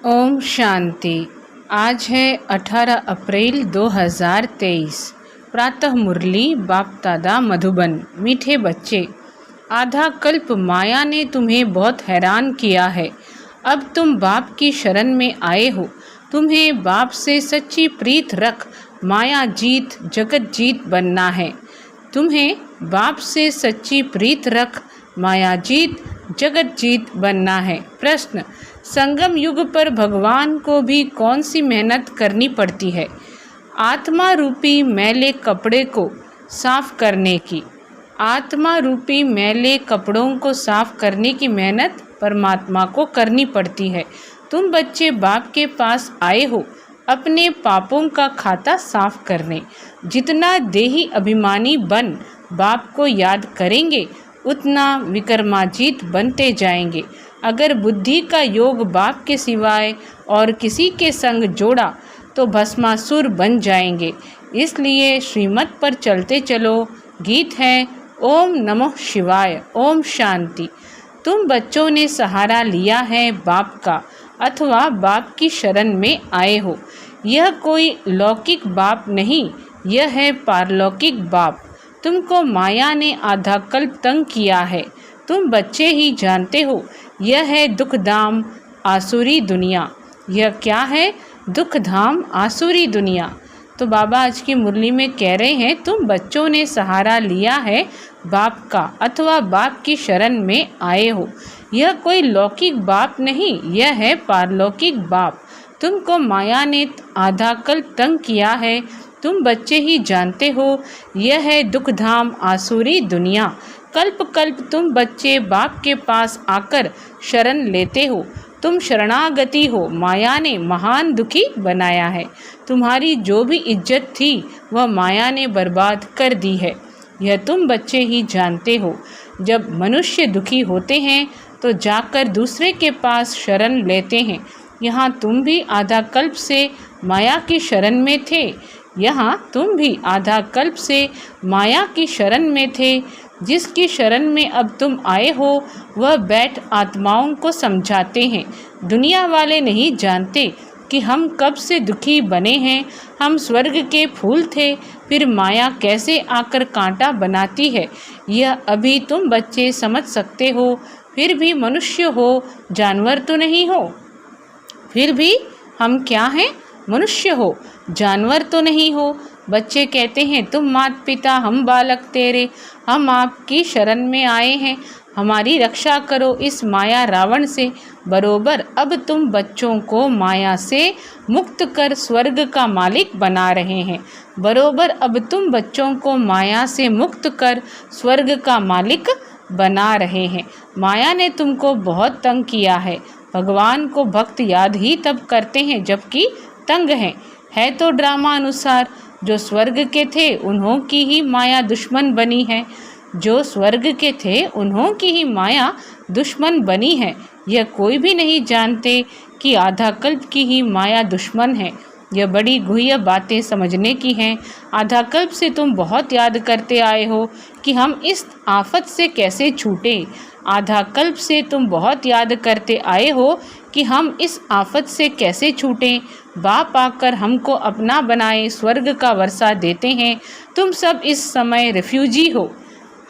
ओम शांति। आज है 18 अप्रैल 2023। प्रातः मुरली बाप दादा मधुबन। मीठे बच्चे, आधा कल्प माया ने तुम्हें बहुत हैरान किया है। अब तुम बाप की शरण में आए हो। तुम्हें बाप से सच्ची प्रीत रख माया जीत जगत जीत बनना है। तुम्हें बाप से सच्ची प्रीत रख माया जीत जगत जीत बनना है। प्रश्न, संगम युग पर भगवान को भी कौन सी मेहनत करनी पड़ती है? आत्मा रूपी मैले कपड़े को साफ करने की। आत्मा रूपी मैले कपड़ों को साफ करने की मेहनत परमात्मा को करनी पड़ती है। तुम बच्चे बाप के पास आए हो अपने पापों का खाता साफ करने। जितना देही अभिमानी बन बाप को याद करेंगे उतना विक्रमाजीत बनते जाएंगे। अगर बुद्धि का योग बाप के सिवाय और किसी के संग जोड़ा तो भस्मासुर बन जाएंगे। इसलिए श्रीमत पर चलते चलो। गीत है ओम नमः शिवाय। ओम शांति। तुम बच्चों ने सहारा लिया है बाप का अथवा बाप की शरण में आए हो। यह कोई लौकिक बाप नहीं, यह है पारलौकिक बाप। तुमको माया ने आधा कल्प तंग किया है। तुम बच्चे ही जानते हो यह है दुखधाम आसुरी दुनिया। यह क्या है? दुखधाम आसुरी दुनिया। तो बाबा आज की मुरली में कह रहे हैं तुम बच्चों ने सहारा लिया है बाप का अथवा बाप की शरण में आए हो। यह कोई लौकिक बाप नहीं, यह है पारलौकिक बाप। तुमको माया ने आधा कल्प तंग किया है। तुम बच्चे ही जानते हो यह है दुखधाम आसुरी दुनिया। कल्प कल्प तुम बच्चे बाप के पास आकर शरण लेते हो। तुम शरणागति हो। माया ने महान दुखी बनाया है। तुम्हारी जो भी इज्जत थी वह माया ने बर्बाद कर दी है। यह तुम बच्चे ही जानते हो। जब मनुष्य दुखी होते हैं तो जाकर दूसरे के पास शरण लेते हैं। यहाँ तुम भी आधा कल्प से माया की शरण में थे। यहाँ तुम भी आधा कल्प से माया की शरण में थे। जिसकी शरण में अब तुम आए हो वह बैठ आत्माओं को समझाते हैं। दुनिया वाले नहीं जानते कि हम कब से दुखी बने हैं। हम स्वर्ग के फूल थे, फिर माया कैसे आकर कांटा बनाती है यह अभी तुम बच्चे समझ सकते हो। फिर भी मनुष्य हो, जानवर तो नहीं हो। फिर भी हम क्या हैं? मनुष्य हो, जानवर तो नहीं हो। बच्चे कहते हैं तुम माता पिता हम बालक तेरे, हम आपकी शरण में आए हैं, हमारी रक्षा करो इस माया रावण से। बरोबर अब तुम बच्चों को माया से मुक्त कर स्वर्ग का मालिक बना रहे हैं। बरोबर अब तुम बच्चों को माया से मुक्त कर स्वर्ग का मालिक बना रहे हैं। माया ने तुमको बहुत तंग किया है। भगवान को भक्त याद ही तब करते हैं जबकि तंग हैं। है तो ड्रामा अनुसार। जो स्वर्ग के थे उन्हों की ही माया दुश्मन बनी है। जो स्वर्ग के थे उन्हों की ही माया दुश्मन बनी है। यह कोई भी नहीं जानते कि आधा कल्प की ही माया दुश्मन है। यह बड़ी गुह्य बातें समझने की हैं। आधा कल्प से तुम बहुत याद करते आए हो कि हम इस आफत से कैसे छूटें। आधा कल्प से तुम बहुत याद करते आए हो कि हम इस आफत से कैसे छूटें। बाप आकर हमको अपना बनाए स्वर्ग का वर्षा देते हैं। तुम सब इस समय रिफ्यूजी हो।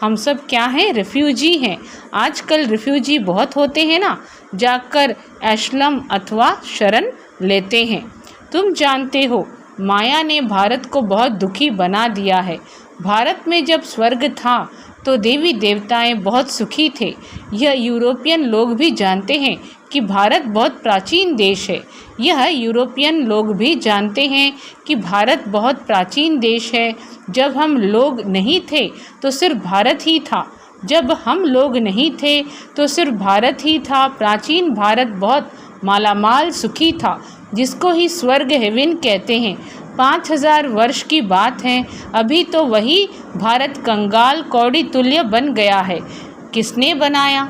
हम सब क्या हैं? रिफ्यूजी हैं। आजकल रिफ्यूजी बहुत होते हैं ना, जाकर एशलम अथवा शरण लेते हैं। तुम जानते हो माया ने भारत को बहुत दुखी बना दिया है। भारत में जब स्वर्ग था तो देवी देवताएं बहुत सुखी थे। यह यूरोपियन लोग भी जानते हैं कि भारत बहुत प्राचीन देश है। यह यूरोपियन लोग भी जानते हैं कि भारत बहुत प्राचीन देश है। जब हम लोग नहीं थे तो सिर्फ भारत ही था। जब हम लोग नहीं थे तो सिर्फ भारत ही था। प्राचीन भारत बहुत मालामाल सुखी था, जिसको ही स्वर्ग हेवन कहते हैं। 5000 वर्ष की बात है। अभी तो वही भारत कंगाल कौड़ी तुल्य बन गया है। किसने बनाया?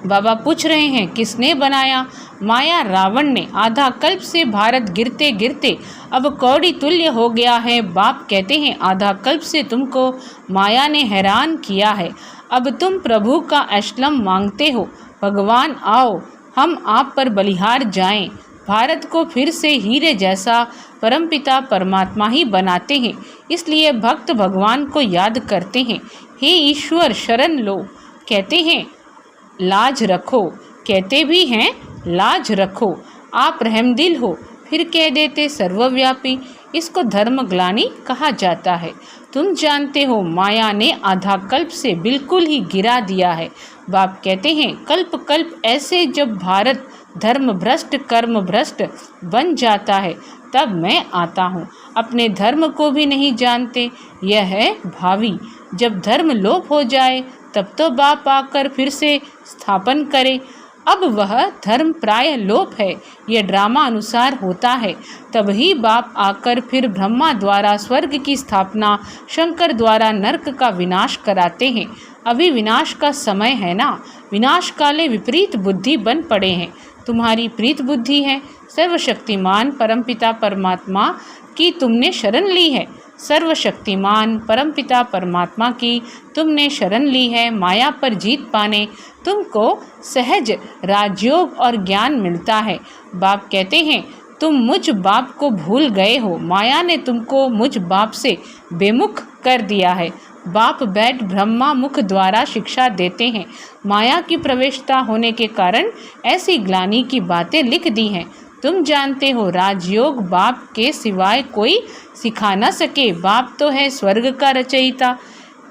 बाबा पूछ रहे हैं किसने बनाया? माया रावण ने। आधा कल्प से भारत गिरते गिरते अब कौड़ी तुल्य हो गया है। बाप कहते हैं आधा कल्प से तुमको माया ने हैरान किया है। अब तुम प्रभु का एशलम मांगते हो। भगवान आओ हम आप पर बलिहार जाएं। भारत को फिर से हीरे जैसा परमपिता परमात्मा ही बनाते हैं, इसलिए भक्त भगवान को याद करते हैं। हे ईश्वर शरण लो, कहते हैं लाज रखो, कहते भी हैं लाज रखो। आप रहमदिल हो, फिर कह देते सर्वव्यापी। इसको धर्मग्लानि कहा जाता है। तुम जानते हो माया ने आधा कल्प से बिल्कुल ही गिरा दिया है। बाप कहते हैं कल्प कल्प ऐसे जब भारत धर्म भ्रष्ट कर्म भ्रष्ट बन जाता है तब मैं आता हूँ। अपने धर्म को भी नहीं जानते, यह है भावी। जब धर्म लोप हो जाए तब तो बाप आकर फिर से स्थापन करे। अब वह धर्म प्राय लोप है, यह ड्रामा अनुसार होता है। तभी बाप आकर फिर ब्रह्मा द्वारा स्वर्ग की स्थापना, शंकर द्वारा नरक का विनाश कराते हैं। अभी विनाश का समय है ना। विनाश काले विपरीत बुद्धि बन पड़े हैं। तुम्हारी प्रीत बुद्धि है, सर्वशक्तिमान परमपिता परमात्मा की तुमने शरण ली है। सर्वशक्तिमान परमपिता परमात्मा की तुमने शरण ली है। माया पर जीत पाने तुमको सहज राजयोग और ज्ञान मिलता है। बाप कहते हैं तुम मुझ बाप को भूल गए हो। माया ने तुमको मुझ बाप से बेमुख कर दिया है। बाप बैठ ब्रह्मा मुख द्वारा शिक्षा देते हैं। माया की प्रवेशता होने के कारण ऐसी ग्लानि की बातें लिख दी हैं। तुम जानते हो राजयोग बाप के सिवाय कोई सिखा न सके। बाप तो है स्वर्ग का रचयिता।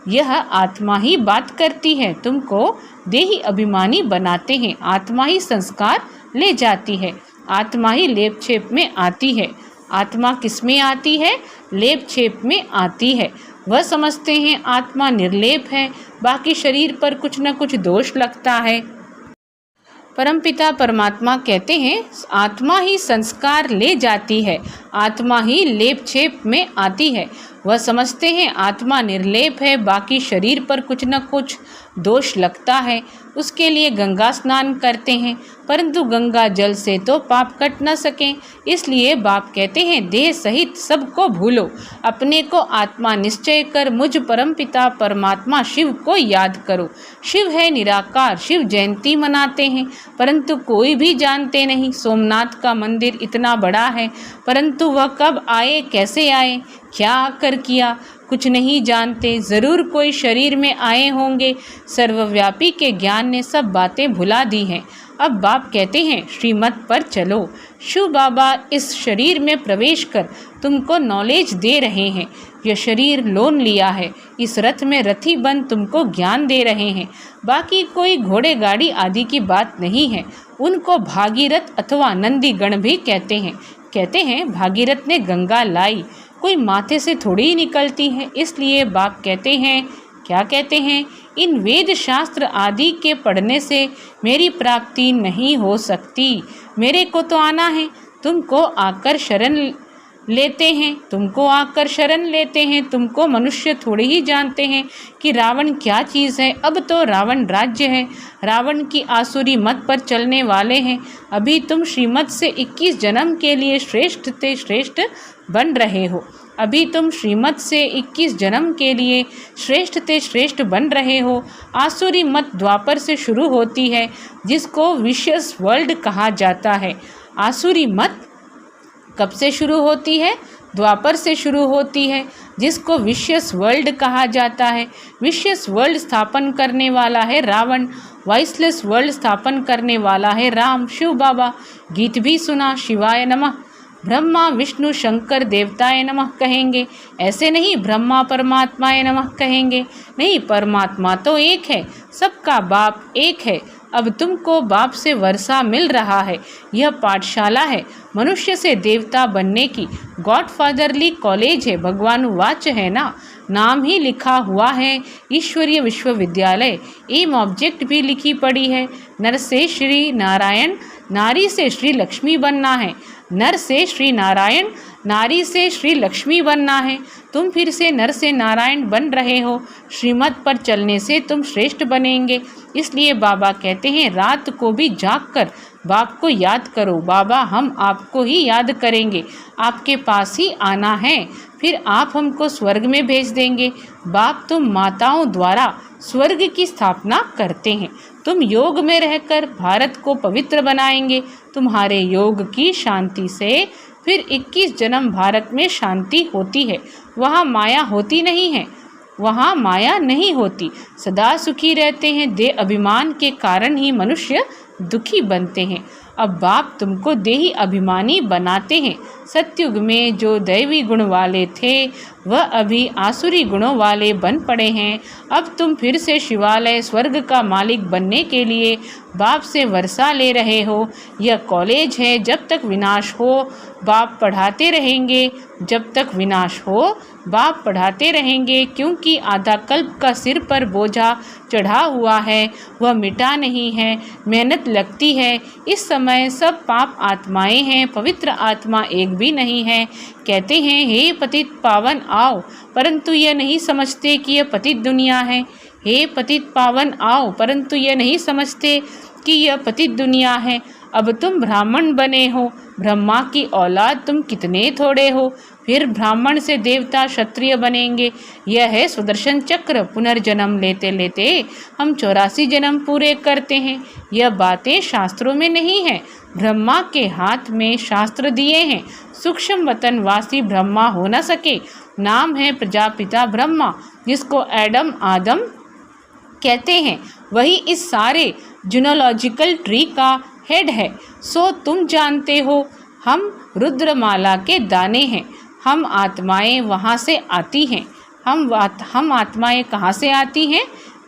यह आत्मा ही बात करती है, तुमको देही अभिमानी बनाते हैं। आत्मा ही संस्कार ले जाती है, आत्मा ही लेप छेप में आती है। आत्मा किस में आती है? लेप छेप में आती है। वह समझते हैं आत्मा निर्लेप है, बाकी शरीर पर कुछ न कुछ दोष लगता है। परमपिता परमात्मा कहते हैं आत्मा ही संस्कार ले जाती है, आत्मा ही लेप छेप में आती है। वह समझते हैं आत्मा निर्लेप है, बाकी शरीर पर कुछ न कुछ दोष लगता है। उसके लिए गंगा स्नान करते हैं, परंतु गंगा जल से तो पाप कट न सकें। इसलिए बाप कहते हैं देह सहित सबको भूलो, अपने को आत्मा निश्चय कर मुझ परमपिता परमात्मा शिव को याद करो। शिव है निराकार। शिव जयंती मनाते हैं, परंतु कोई भी जानते नहीं। सोमनाथ का मंदिर इतना बड़ा है, परंतु वह कब आए, कैसे आए, क्या आकर किया, कुछ नहीं जानते। ज़रूर कोई शरीर में आए होंगे। सर्वव्यापी के ज्ञान ने सब बातें भुला दी हैं। अब बाप कहते हैं श्रीमत पर चलो। शिव बाबा इस शरीर में प्रवेश कर तुमको नॉलेज दे रहे हैं। यह शरीर लोन लिया है, इस रथ में रथी बन तुमको ज्ञान दे रहे हैं। बाकी कोई घोड़े गाड़ी आदि की बात नहीं है। उनको भागीरथ अथवा नंदीगण भी कहते हैं। कहते हैं भागीरथ ने गंगा लाई, कोई माथे से थोड़ी ही निकलती है। इसलिए बाप कहते हैं, क्या कहते हैं, इन वेद शास्त्र आदि के पढ़ने से मेरी प्राप्ति नहीं हो सकती। मेरे को तो आना है। तुमको आकर शरण लेते हैं, तुमको आकर शरण लेते हैं। तुमको मनुष्य थोड़े ही जानते हैं कि रावण क्या चीज़ है। अब तो रावण राज्य है। रावण की आसुरी मत पर चलने वाले हैं। अभी तुम श्रीमत से 21 जन्म के लिए श्रेष्ठ ते श्रेष्ठ बन रहे हो। अभी तुम श्रीमत से 21 जन्म के लिए श्रेष्ठ ते श्रेष्ठ बन रहे हो। आसुरी मत द्वापर से शुरू होती है, जिसको विशियस वर्ल्ड कहा जाता है। आसुरी मत कब से शुरू होती है? द्वापर से शुरू होती है, जिसको विशियस वर्ल्ड कहा जाता है। विशियस वर्ल्ड स्थापन करने वाला है रावण, वाइसलेस वर्ल्ड स्थापन करने वाला है राम। शिव बाबा गीत भी सुना, शिवाय नमः। ब्रह्मा विष्णु शंकर देवताए नमः कहेंगे, ऐसे नहीं ब्रह्मा परमात्माए नमः कहेंगे। नहीं, परमात्मा तो एक है, सबका बाप एक है। अब तुमको बाप से वर्षा मिल रहा है। यह पाठशाला है मनुष्य से देवता बनने की। गॉडफादरली कॉलेज है, भगवानुवाच है ना, नाम ही लिखा हुआ है ईश्वरीय विश्वविद्यालय। एम ऑब्जेक्ट भी लिखी पड़ी है। नर से श्री नारायण, नारी से श्री लक्ष्मी बनना है। नर से श्री नारायण, नारी से श्री लक्ष्मी बनना है। तुम फिर से नर से नारायण बन रहे हो। श्रीमत पर चलने से तुम श्रेष्ठ बनेंगे। इसलिए बाबा कहते हैं रात को भी जाग कर बाप को याद करो। बाबा हम आपको ही याद करेंगे, आपके पास ही आना है, फिर आप हमको स्वर्ग में भेज देंगे। बाप तुम माताओं द्वारा स्वर्ग की स्थापना करते हैं। तुम योग में रहकर भारत को पवित्र बनाएंगे। तुम्हारे योग की शांति से फिर 21 जन्म भारत में शांति होती है। वहाँ माया होती नहीं है, वहाँ माया नहीं होती, सदा सुखी रहते हैं। देह अभिमान के कारण ही मनुष्य दुखी बनते हैं। अब बाप तुमको देही अभिमानी बनाते हैं। सतयुग में जो दैवी गुण वाले थे वह अभी आसुरी गुणों वाले बन पड़े हैं। अब तुम फिर से शिवालय स्वर्ग का मालिक बनने के लिए बाप से वर्षा ले रहे हो। यह कॉलेज है, जब तक विनाश हो बाप पढ़ाते रहेंगे, जब तक विनाश हो बाप पढ़ाते रहेंगे, क्योंकि आधा कल्प का सिर पर बोझा चढ़ा हुआ है, वह मिटा नहीं है, मेहनत लगती है। इस समय सब पाप आत्माएं हैं, पवित्र आत्मा एक भी नहीं है। कहते हैं हे पतित पावन आओ, परंतु यह नहीं समझते कि यह पतित दुनिया है। हे पतित पावन आओ, परंतु यह नहीं समझते कि यह पतित दुनिया है। अब तुम ब्राह्मण बने हो, ब्रह्मा की औलाद तुम कितने थोड़े हो, फिर ब्राह्मण से देवता क्षत्रिय बनेंगे। यह है सुदर्शन चक्र, पुनर्जन्म लेते लेते हम 84 जन्म पूरे करते हैं। यह बातें शास्त्रों में नहीं है, ब्रह्मा के हाथ में शास्त्र दिए हैं। सूक्ष्म वतनवासी ब्रह्मा हो न सके, नाम है प्रजापिता ब्रह्मा, जिसको एडम आदम कहते हैं, वही इस सारे जीनोलॉजिकल ट्री का हेड है। सो तुम जानते हो हम रुद्रमाला के दाने हैं। हम आत्माएं वहाँ से आती हैं। हम आत्माएं कहाँ से आती हैं?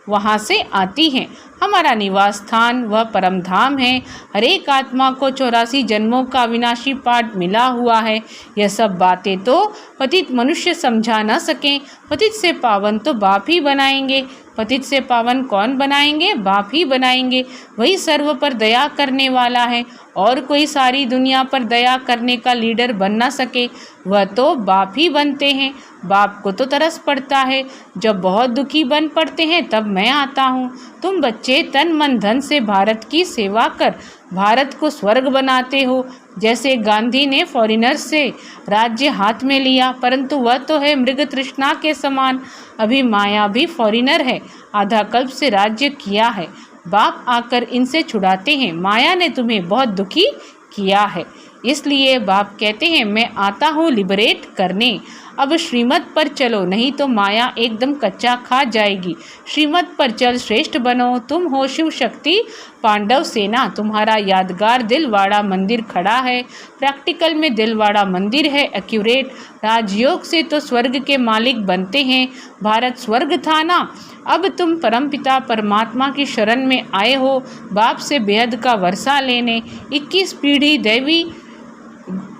वहाँ से आती हैं। हमारा निवास स्थान वह परम धाम है। हर एक आत्मा को 84 जन्मों का विनाशी पाठ मिला हुआ है। यह सब बातें तो पतित मनुष्य समझा न सकें। पतित से पावन तो बाप ही बनाएंगे। पतित से पावन कौन बनाएंगे? बाप ही बनाएंगे। वही सर्व पर दया करने वाला है, और कोई सारी दुनिया पर दया करने का लीडर बन ना सके, वह तो बाप ही बनते हैं। बाप को तो तरस पड़ता है, जब बहुत दुखी बन पड़ते हैं तब मैं आता हूँ। तुम बच्चे तन मन धन से भारत की सेवा कर भारत को स्वर्ग बनाते हो। जैसे गांधी ने फॉरेनर्स से राज्य हाथ में लिया, परंतु वह तो है मृग तृष्णा के समान। अभी माया भी फॉरेनर है, आधा कल्प से राज्य किया है। बाप आकर इनसे छुड़ाते हैं। माया ने तुम्हें बहुत दुखी किया है, इसलिए बाप कहते हैं मैं आता हूँ लिबरेट करने। अब श्रीमत पर चलो, नहीं तो माया एकदम कच्चा खा जाएगी। श्रीमत पर चल, श्रेष्ठ बनो। तुम हो शिव शक्ति पांडव सेना। तुम्हारा यादगार दिलवाड़ा मंदिर खड़ा है। प्रैक्टिकल में दिलवाड़ा मंदिर है एक्यूरेट। राजयोग से तो स्वर्ग के मालिक बनते हैं। भारत स्वर्ग था ना। अब तुम परमपिता परमात्मा की शरण में आए हो, बाप से बेहद का वर्षा लेने। 21 पीढ़ी दैवी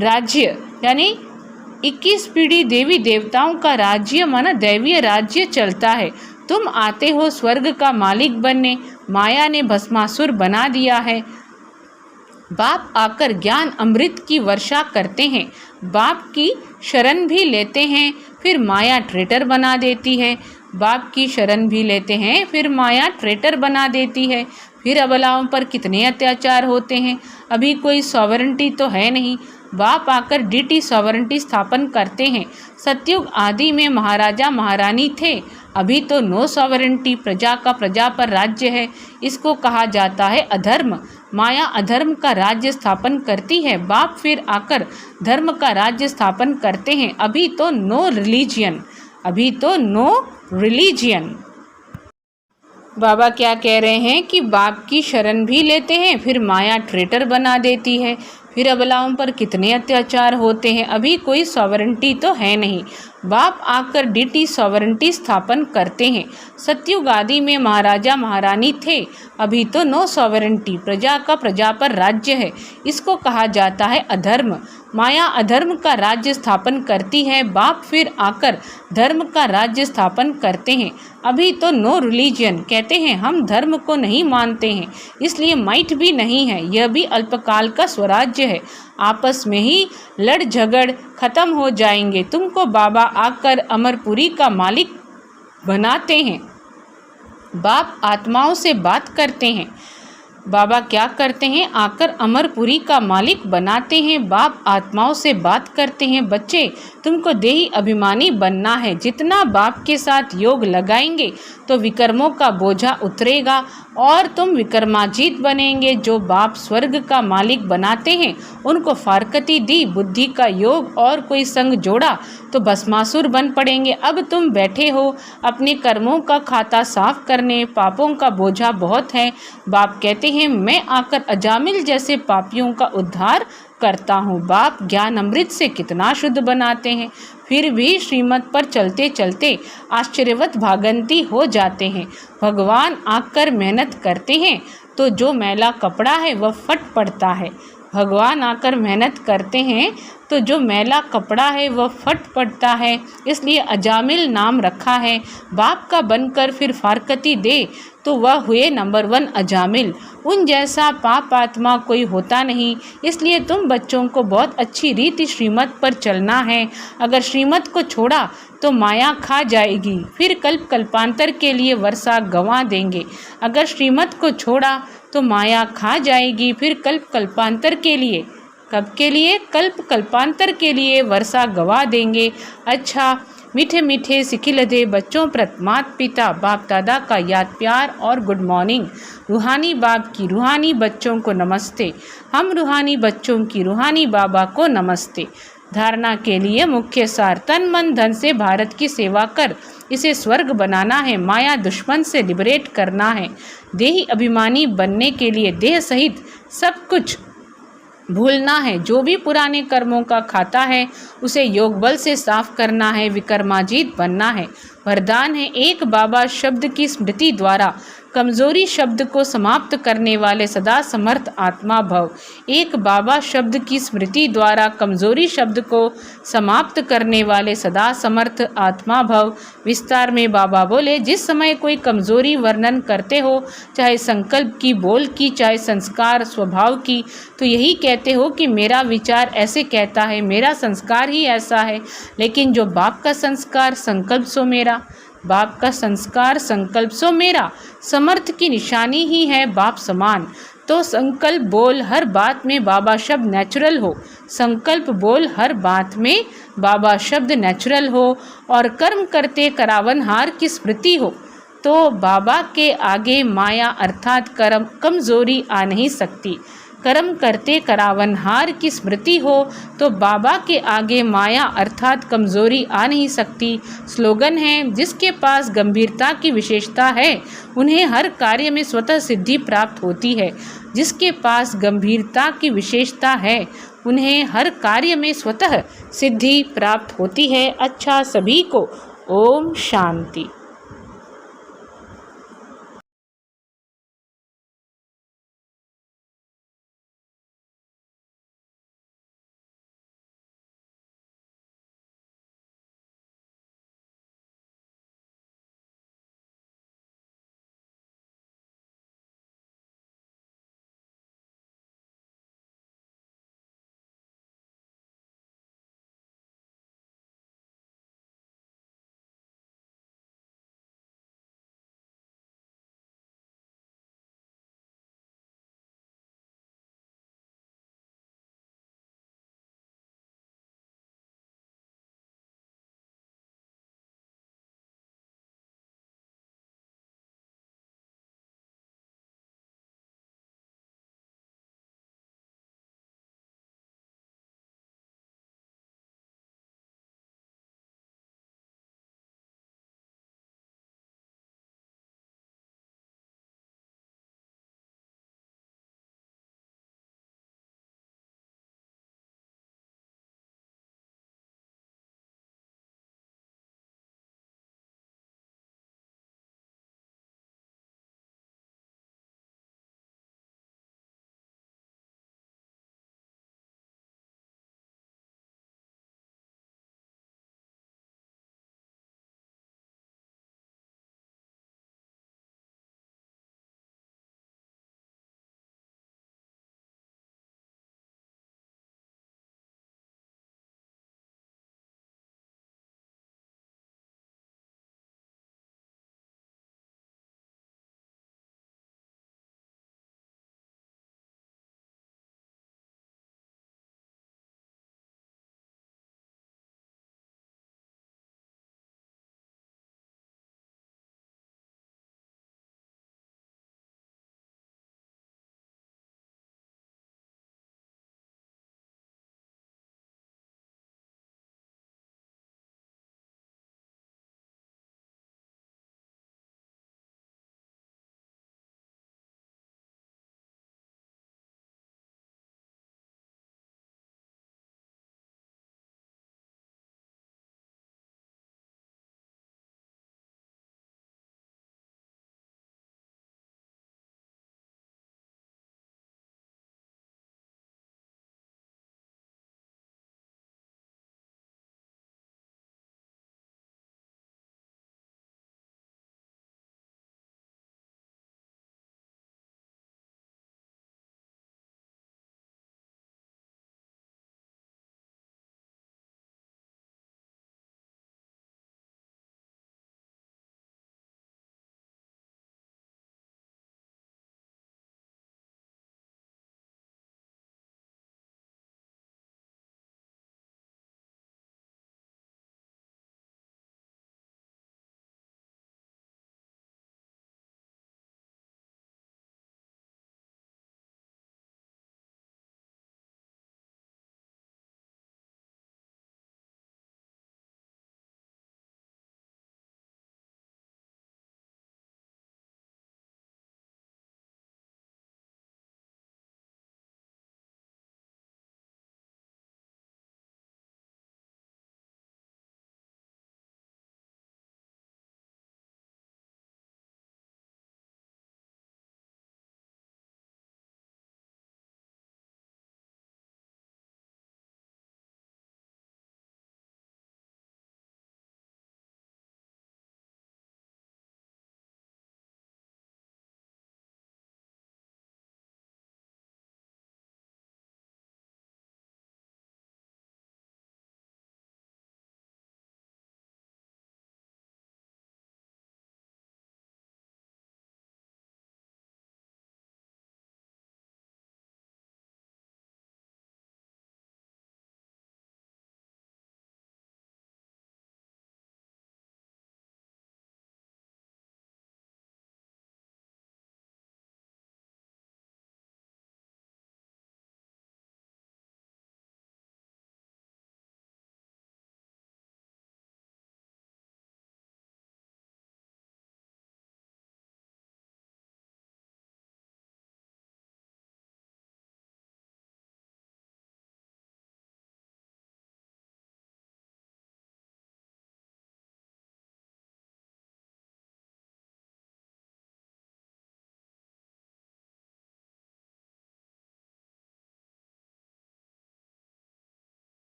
राज्य, यानी 21 पीढ़ी देवी देवताओं का राज्य माना दैवीय राज्य चलता है। तुम आते हो स्वर्ग का मालिक बनने। माया ने भस्मासुर बना दिया है। बाप आकर ज्ञान अमृत की वर्षा करते हैं। बाप की शरण भी लेते हैं, फिर माया ट्रेटर बना देती है। बाप की शरण भी लेते हैं, फिर माया ट्रेटर बना देती है। फिर अबलाओं पर कितने अत्याचार होते हैं। अभी कोई सॉवरेंटी तो है नहीं। बाप आकर डीटी सॉवरेंटी स्थापन करते हैं। सतयुग आदि में महाराजा महारानी थे, अभी तो नो सॉवरेंटी, प्रजा का प्रजा पर राज्य है। इसको कहा जाता है अधर्म। माया अधर्म का राज्य स्थापन करती है। बाप फिर आकर धर्म का राज्य स्थापन करते हैं। अभी तो नो रिलीजियन, अभी तो नो रिलीजियन। बाबा क्या कह रहे हैं कि बाप की शरण भी लेते हैं, फिर माया ट्रेटर बना देती है। फिर अबलाओं पर कितने अत्याचार होते हैं। अभी कोई सॉवरेंटी तो है नहीं। बाप आकर डीटी सॉवरेंटी स्थापन करते हैं। सतयुग आदि में महाराजा महारानी थे, अभी तो नो सॉवरेंटी, प्रजा का प्रजा पर राज्य है। इसको कहा जाता है अधर्म। माया अधर्म का राज्य स्थापन करती है। बाप फिर आकर धर्म का राज्य स्थापन करते हैं। अभी तो नो रिलीजियन, कहते हैं हम धर्म को नहीं मानते हैं, इसलिए माइट भी नहीं है। यह भी अल्पकाल का स्वराज्य राज्य है, आपस में ही लड़ झगड़ खत्म हो जाएंगे। तुमको बाबा आकर अमरपुरी का मालिक बनाते हैं। बाप आत्माओं से बात करते हैं। बाबा क्या करते हैं? आकर अमरपुरी का मालिक बनाते हैं। बाप आत्माओं से बात करते हैं। बच्चे, तुमको देही अभिमानी बनना है। जितना बाप के साथ योग लगाएंगे तो विकर्मों का बोझा उतरेगा और तुम विकर्माजीत बनेंगे। जो बाप स्वर्ग का मालिक बनाते हैं उनको फारकती दी, बुद्धि का योग और कोई संग जोड़ा तो भस्मासुर बन पड़ेंगे। अब तुम बैठे हो अपने कर्मों का खाता साफ करने, पापों का बोझा बहुत है। बाप कहते हैं मैं आकर अजामिल जैसे पापियों का उद्धार करता हूँ। बाप ज्ञान अमृत से कितना शुद्ध बनाते हैं, फिर भी श्रीमत पर चलते चलते आश्चर्यवत भागंती हो जाते हैं। भगवान आकर मेहनत करते हैं तो जो मैला कपड़ा है वह फट पड़ता है। भगवान आकर मेहनत करते हैं तो जो मैला कपड़ा है वह फट पड़ता है, इसलिए अजामिल नाम रखा है। बाप का बनकर फिर फारकती दे तो वह हुए नंबर 1 अजामिल। उन जैसा पाप आत्मा कोई होता नहीं, इसलिए तुम बच्चों को बहुत अच्छी रीति श्रीमत पर चलना है। अगर श्रीमत को छोड़ा तो माया खा जाएगी, फिर कल्प कल्पांतर के लिए वर्षा गंवा देंगे। अगर श्रीमत को छोड़ा तो माया खा जाएगी, फिर कल्प कल्पांतर के लिए, कब के लिए? कल्प कल्पांतर के लिए वर्षा गवा देंगे। अच्छा मीठे मीठे सिखिलधे बच्चों, प्रतमात पिता बाप दादा का याद प्यार और गुड मॉर्निंग। रूहानी बाप की रूहानी बच्चों को नमस्ते। हम रूहानी बच्चों की रूहानी बाबा को नमस्ते। धारणा के लिए मुख्य सार, तन मन धन से भारत की सेवा कर इसे स्वर्ग बनाना है। माया दुश्मन से लिबरेट करना है। देही अभिमानी बनने के लिए देह सहित सब कुछ भूलना है। जो भी पुराने कर्मों का खाता है उसे योग बल से साफ करना है। विकर्माजीत बनना है। वरदान है, एक बाबा शब्द की स्मृति द्वारा कमजोरी शब्द को समाप्त करने वाले सदा समर्थ आत्मा भव। एक बाबा शब्द की स्मृति द्वारा कमजोरी शब्द को समाप्त करने वाले सदा समर्थ आत्मा भव। विस्तार में बाबा बोले, जिस समय कोई कमजोरी वर्णन करते हो, चाहे संकल्प की, बोल की, चाहे संस्कार स्वभाव की, तो यही कहते हो कि मेरा विचार ऐसे कहता है, मेरा संस्कार ही ऐसा है। लेकिन जो बाप का संस्कार संकल्प सो मेरा, बाप का संस्कार संकल्प सो मेरा, समर्थ की निशानी ही है बाप समान। तो संकल्प बोल हर बात में बाबा शब्द नेचुरल हो, संकल्प बोल हर बात में बाबा शब्द नेचुरल हो और कर्म करते करावनहार की स्मृति हो, तो बाबा के आगे माया अर्थात कर्म कमजोरी आ नहीं सकती। कर्म करते करावनहार की स्मृति हो तो बाबा के आगे माया अर्थात कमजोरी आ नहीं सकती। स्लोगन है, जिसके पास गंभीरता की विशेषता है उन्हें हर कार्य में स्वतः सिद्धि प्राप्त होती है। जिसके पास गंभीरता की विशेषता है उन्हें हर कार्य में स्वतः सिद्धि प्राप्त होती है। अच्छा, सभी को ओम शांति।